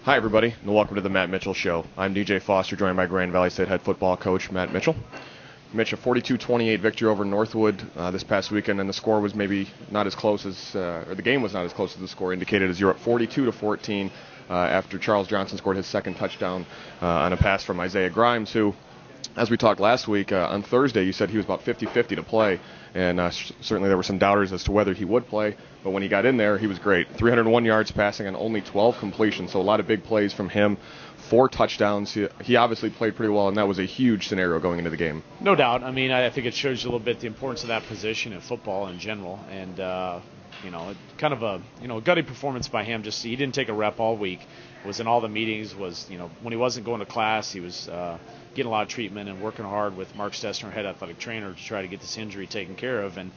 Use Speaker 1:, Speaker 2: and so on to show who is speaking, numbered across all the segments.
Speaker 1: Hi, everybody, and welcome to the Matt Mitchell Show. I'm DJ Foster, joined by Grand Valley State head football coach Matt Mitchell. Mitch, a 42-28 victory over Northwood this past weekend, and the score was maybe not as close as, or the game was not as close as the score indicated, as you're up 42-14 after Charles Johnson scored his second touchdown on a pass from Isaiah Grimes, who, as we talked last week, on Thursday, you said he was about 50-50 to play, and certainly there were some doubters as to whether he would play, but when he got in there, he was great. 301 yards passing on only 12 completions, so a lot of big plays from him, 4 touchdowns. He obviously played pretty well, and that was a huge scenario going into the game.
Speaker 2: No doubt. I mean, I think it shows you a little bit the importance of that position in football in general, and kind of a gutty performance by him. Just he didn't take a rep all week. Was in all the meetings. Was when he wasn't going to class, he was getting a lot of treatment and working hard with Mark Stessner, head athletic trainer, to try to get this injury taken care of. And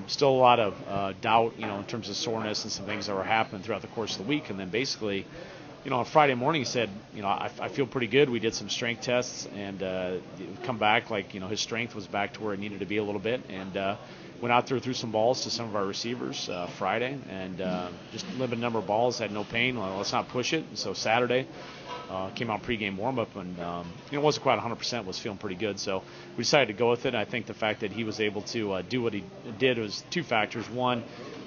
Speaker 2: still a lot of doubt, in terms of soreness and some things that were happening throughout the course of the week. And then basically, on Friday morning, he said, I feel pretty good. We did some strength tests and come back like, his strength was back to where it needed to be a little bit. And went out there, threw some balls to some of our receivers Friday, and just limited number of balls, had no pain. Well, let's not push it. And so Saturday came out pregame warm-up, and it wasn't quite 100%, was feeling pretty good. So we decided to go with it. And I think the fact that he was able to do what he did was 2 factors. One,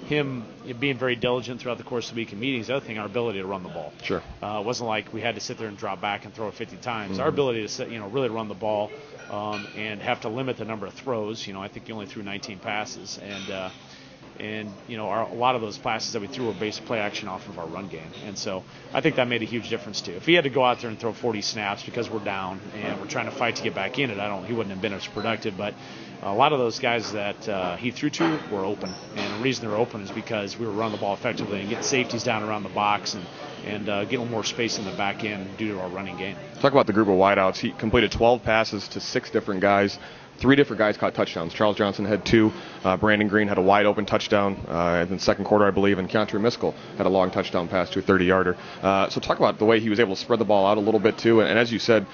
Speaker 2: him being very diligent throughout the course of the week in meetings. The other thing, our ability to run the ball.
Speaker 1: Sure.
Speaker 2: It wasn't like we had to sit there and drop back and throw it 50 times. Mm-hmm. Our ability to really run the ball and have to limit the number of throws. I think he only threw 19 passes, and a lot of those passes that we threw were based play action off of our run game. And so I think that made a huge difference too. If he had to go out there and throw 40 snaps because we're down and we're trying to fight to get back in it, he wouldn't have been as productive. But a lot of those guys that he threw to were open, and the reason they were open is because we were running the ball effectively and getting safeties down around the box and get a little more space in the back end due to our running game.
Speaker 1: Talk about the group of wideouts. He completed 12 passes to 6 different guys. 3 different guys caught touchdowns. Charles Johnson had 2. Brandon Green had a wide open touchdown in the second quarter, I believe, and Keontre Miskell had a long touchdown pass to a 30-yarder. So talk about the way he was able to spread the ball out a little bit too. And as you said,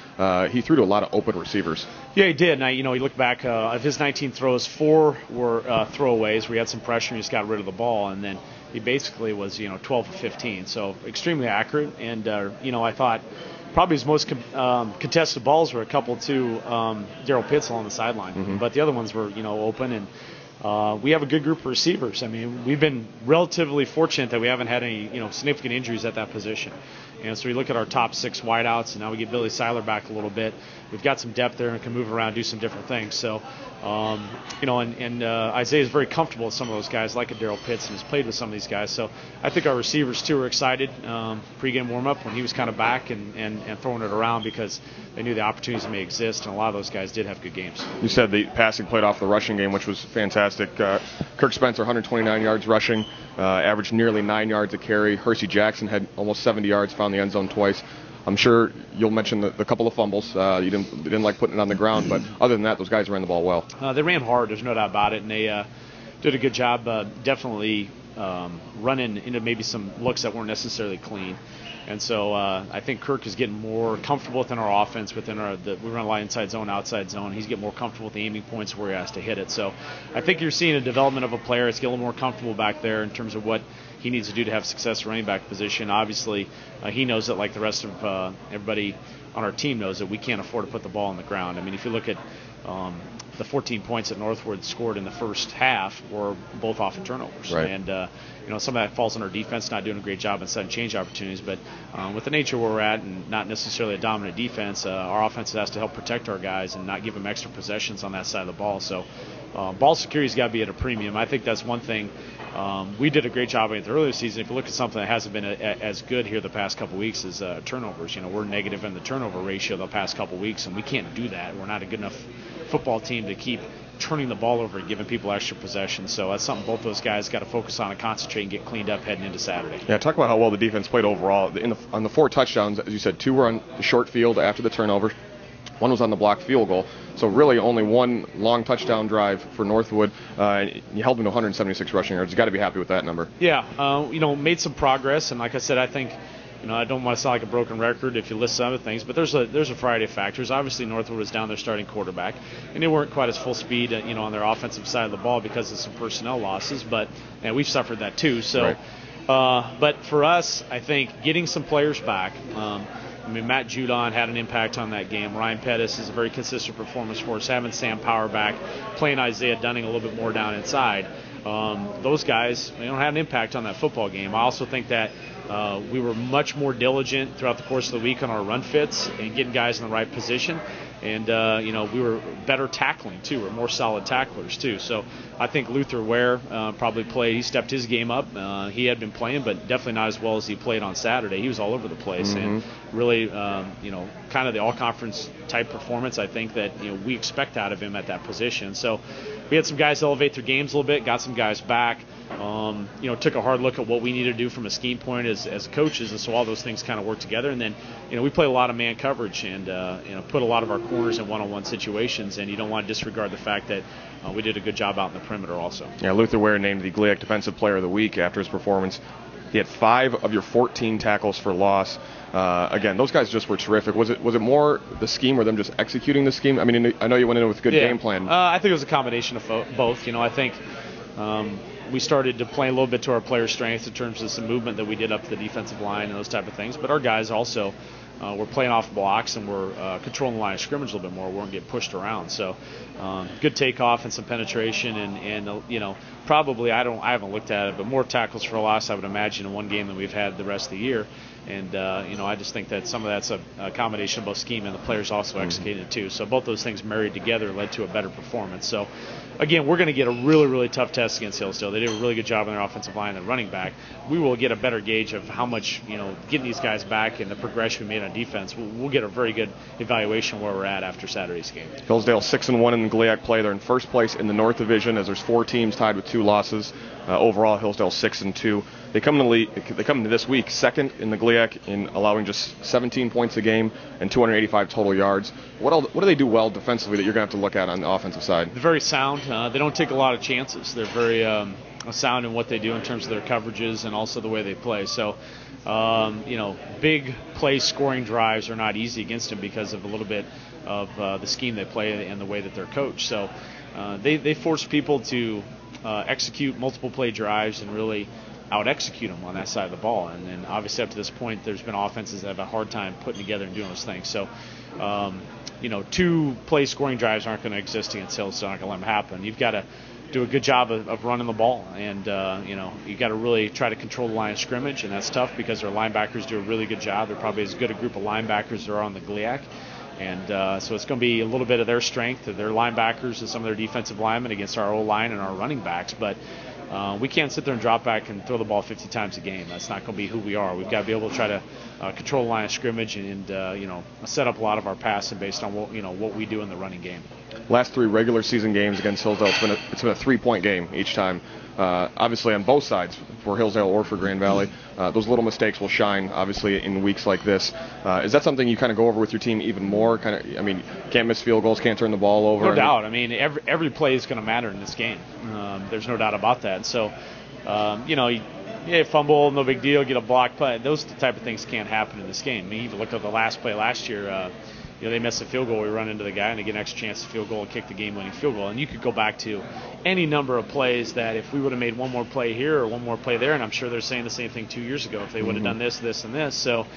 Speaker 1: he threw to a lot of open receivers.
Speaker 2: Yeah, he did. And you look back of his 19 throws, 4 were throwaways. We had some pressure and he just got rid of the ball, and then he basically was 12 of 15. So extremely accurate. And I thought probably his most contested balls were a couple to Darrell Pitts on the sideline. Mm-hmm. But the other ones were, open. And we have a good group of receivers. I mean, we've been relatively fortunate that we haven't had any, significant injuries at that position. And so we look at our top 6 wideouts, and now we get Billy Seiler back a little bit. We've got some depth there and can move around, do some different things. So, Isaiah is very comfortable with some of those guys, like a Darrell Pitts, and has played with some of these guys. So I think our receivers, too, were excited pregame warm-up when he was kind of back and throwing it around because they knew the opportunities may exist, and a lot of those guys did have good games.
Speaker 1: You said the passing played off the rushing game, which was fantastic. Kirk Spencer, 129 yards rushing, averaged nearly 9 yards a carry. Hersey Jackson had almost 70 yards, found the end zone twice. I'm sure you'll mention the couple of fumbles. You didn't like putting it on the ground, but other than that, those guys ran the ball well.
Speaker 2: They ran hard. There's no doubt about it, and they did a good job definitely running into maybe some looks that weren't necessarily clean. And so I think Kirk is getting more comfortable within our offense. We run a lot inside zone, outside zone. He's getting more comfortable with the aiming points where he has to hit it. So I think you're seeing a development of a player. It's getting a little more comfortable back there in terms of what he needs to do to have success at running back position. Obviously, he knows that like the rest of everybody on our team knows that we can't afford to put the ball on the ground. I mean, if you look at the 14 points that Northwood scored in the first half were both off of turnovers.
Speaker 1: Right.
Speaker 2: And, some of that falls on our defense, not doing a great job in setting change opportunities. But with the nature where we're at and not necessarily a dominant defense, our offense has to help protect our guys and not give them extra possessions on that side of the ball. So ball security's got to be at a premium. I think that's one thing. We did a great job in the earlier season. If you look at something that hasn't been as good here the past couple weeks is turnovers. We're negative in the turnover ratio the past couple weeks, and we can't do that. We're not a good enough football team to keep turning the ball over and giving people extra possession. So that's something both those guys got to focus on and concentrate and get cleaned up heading into Saturday.
Speaker 1: Yeah, talk about how well the defense played overall. On the 4 touchdowns, as you said, 2 were on the short field after the turnover. 1 was on the blocked field goal. So really only 1 long touchdown drive for Northwood. You held them to 176 rushing yards. You got to be happy with that number.
Speaker 2: Yeah, made some progress. And like I said, I think I don't want to sound like a broken record if you list some of the things, but there's a variety of factors. Obviously, Northwood was down their starting quarterback, and they weren't quite as full speed, on their offensive side of the ball because of some personnel losses. But we've suffered that too. So,
Speaker 1: right.
Speaker 2: But for us, I think getting some players back. Matt Judon had an impact on that game. Ryan Pettis is a very consistent performance for us. Having Sam Power back, playing Isaiah Dunning a little bit more down inside. Those guys had an impact on that football game. I also think that we were much more diligent throughout the course of the week on our run fits and getting guys in the right position. And, we were better tackling, too. We're more solid tacklers, too. So I think Luther Ware probably played. He stepped his game up. He had been playing, but definitely not as well as he played on Saturday. He was all over the place. And really, kind of the all-conference type performance, I think, that we expect out of him at that position. So we had some guys elevate their games a little bit, got some guys back. Took a hard look at what we needed to do from a scheme point as coaches, and so all those things kind of work together. And then, we play a lot of man coverage and put a lot of our corners in one-on-one situations, and you don't want to disregard the fact that we did a good job out in the perimeter also. Yeah,
Speaker 1: Luther Ware named the GLIAC Defensive Player of the Week after his performance. He had 5 of your 14 tackles for loss. Again, those guys just were terrific. Was it more the scheme or them just executing the scheme? I mean, I know you went in with a good game plan.
Speaker 2: I think it was a combination of both. I think we started to play a little bit to our players' strengths in terms of some movement that we did up the defensive line and those type of things. But our guys also were playing off blocks and were controlling the line of scrimmage a little bit more. We weren't getting pushed around. So good takeoff and some penetration and probably I haven't looked at it, but more tackles for loss I would imagine in one game than we've had the rest of the year. And I just think that some of that's a combination of both scheme and the players also executing it too. So both those things married together led to a better performance. So again, we're going to get a really, really tough test against Hillsdale. They did a really good job on their offensive line and running back. We will get a better gauge of how much getting these guys back and the progression we made on defense. We'll get a very good evaluation where we're at after Saturday's game.
Speaker 1: Hillsdale 6-1 in the GLIAC play. They're in first place in the North Division as there's 4 teams tied with 2 losses. Overall, Hillsdale 6-2. They come into this week second in the GLIAC in allowing just 17 points a game and 285 total yards. What do they do well defensively that you're going to have to look at on the offensive side?
Speaker 2: They're very sound. They don't take a lot of chances. They're very sound in what they do in terms of their coverages and also the way they play. So, big play scoring drives are not easy against them because of a little bit of the scheme they play and the way that they're coached. So they force people to execute multiple play drives and really out-execute them on that side of the ball. And obviously up to this point, there's been offenses that have a hard time putting together and doing those things. So, 2 play scoring drives aren't going to exist against Hillsdale. Not going to let them happen. You've got to do a good job of running the ball. And, you got to really try to control the line of scrimmage. And that's tough because our linebackers do a really good job. They're probably as good a group of linebackers as there are on the GLIAC. And so it's going to be a little bit of their strength, of their linebackers and some of their defensive linemen against our O-line and our running backs. But we can't sit there and drop back and throw the ball 50 times a game. That's not going to be who we are. We've got to be able to try to control the line of scrimmage and set up a lot of our passing based on what we do in the running game.
Speaker 1: Last 3 regular season games against Hillsdale, it's been a 3-point game each time. Obviously on both sides, for Hillsdale or for Grand Valley. Those little mistakes will shine, obviously, in weeks like this. Is that something you kind of go over with your team even more? Can't miss field goals, can't turn the ball over?
Speaker 2: No doubt. Every play is going to matter in this game. There's no doubt about that. So, you fumble, no big deal, get a block play. Those type of things can't happen in this game. Even look at the last play last year. They missed a field goal. We run into the guy and they get an extra chance to field goal and kick the game-winning field goal. And you could go back to any number of plays that if we would have made one more play here or one more play there, and I'm sure they're saying the same thing 2 years ago, if they would have done this, this, and this. So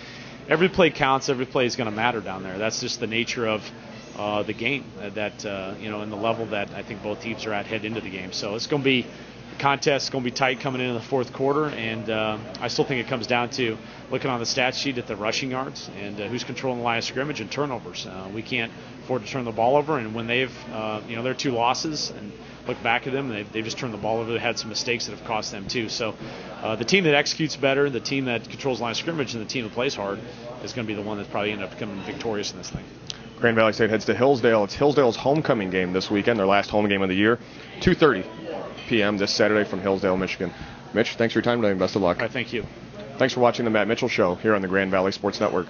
Speaker 2: every play counts. Every play is going to matter down there. That's just the nature of the game that, and the level that I think both teams are at head into the game. So it's going to be contest is going to be tight coming into the fourth quarter, and I still think it comes down to looking on the stat sheet at the rushing yards and who's controlling the line of scrimmage and turnovers. We can't afford to turn the ball over, and when they've, their 2 losses, and look back at them, they've just turned the ball over. They had some mistakes that have cost them too. So the team that executes better, the team that controls the line of scrimmage, and the team that plays hard is going to be the one that's probably end up becoming victorious in this thing.
Speaker 1: Grand Valley State heads to Hillsdale. It's Hillsdale's homecoming game this weekend, their last home game of the year, 2:30 p.m. this Saturday from Hillsdale, Michigan. Mitch, thanks for your time today and best of luck.
Speaker 2: All right, thank you.
Speaker 1: Thanks for watching the Matt Mitchell Show here on the Grand Valley Sports Network.